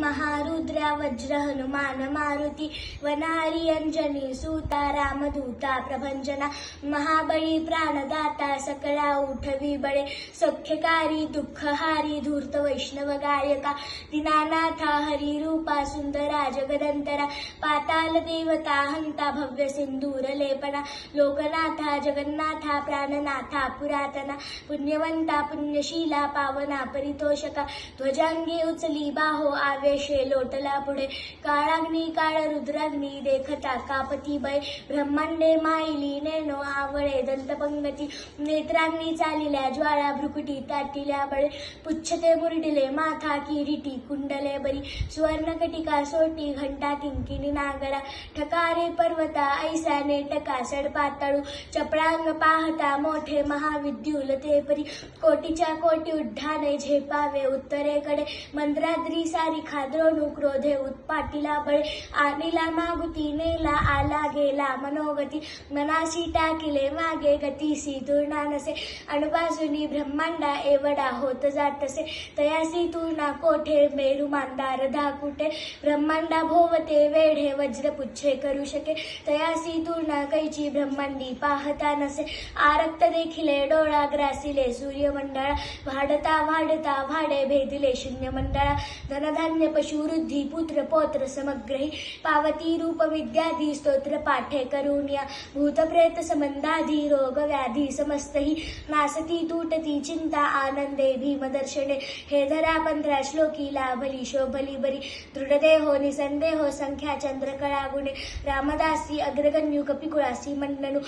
महारुद्रा वज्र हनुमान मारुती वनारी अंजनी सूता रामदूता प्रभंजना महाबळी प्राणदाता सकळा उठवी बळे सौख्यकारी दुःखहारी धूर्त वैष्णव गायका दीनानाथा हरिरूपा सुंदरा जगदंतरा पाताल देवता हंता भव्य सिंदूर लेपना लोकनाथा जगन्नाथा प्राणनाथा पुरातना पुण्यवंता पुण्यशीला पावना परितोषका ध्वजांगी उचली बाहो आवेशे लोटला पुढे काळाग्नी काळ रुद्राग्नी देखता कापती बय ब्रह्मांडे माईली नेनो आवळे दंतपंगती नेत्राग्नी चालिल्या ज्वाळा भ्रुकुटी ताटिल्या बळे पुच्छते मुरडिले माथा किरीटी कुंडले बरी सुवर्णकटिका सोटी घंटा किंकिणी नागरा ठकारे पर्वता ऐसा नेटका सडपातळू चपळांग पाहता मोठे महाविद्युल ते परी कोटीच्या कोटी उड्डाणे झेपावे उत्तरेकडे मंद्राद्री सारी खाद्रोणू क्रोधे उत्पाटीला बळे आनिला मागुती नेला आला गेला मनोगती मनासी टाकिले मागे गतीसी तुळना नसे अणुबाजुनी ब्रह्मांडा एवढा होत जातसे तयासी तुळना कोठे मेरू मांदार धाकुटे ब्रह्मांडा भोवते वेढे वज्रपुच्छे करू शके तयासी तुळना कैची ब्रह्मांडी पाहता नसे आरक्त देखिले डोळा ग्रासिले सूर्यमंडळा वाढता वाढता वाढे भेदिले शून्य मंडळा धनधान्य पशुवृद्धी पुत्र पौत्र समग्रही पावती रूप विद्याधी स्तोत्र पाठे करुण्या भूतप्रेत संबंधाधी रोग व्याधी समस्तही नासती तुटती चिंता आनंदे भीमदर्शने हे धरा 15 श्लोकी लाभली शोभली बरी दृढदेहो निसंदेहो संख्या चंद्रकळा गुणे रामदासी अग्रगण्यू कपिकुळासी मंडनु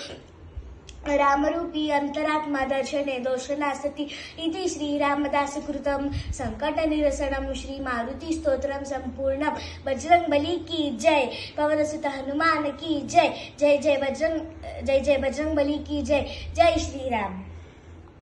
रामरूपी अंतरात्मा दर्शने दोषनासती इति श्री रामदास कृतम संकट निरसनम श्री मारुती स्तोत्रम संपूर्णम बजरंगबली की जय पवनसुत हनुमान की जय जय जय बजरंगबली की जय जय श्री राम।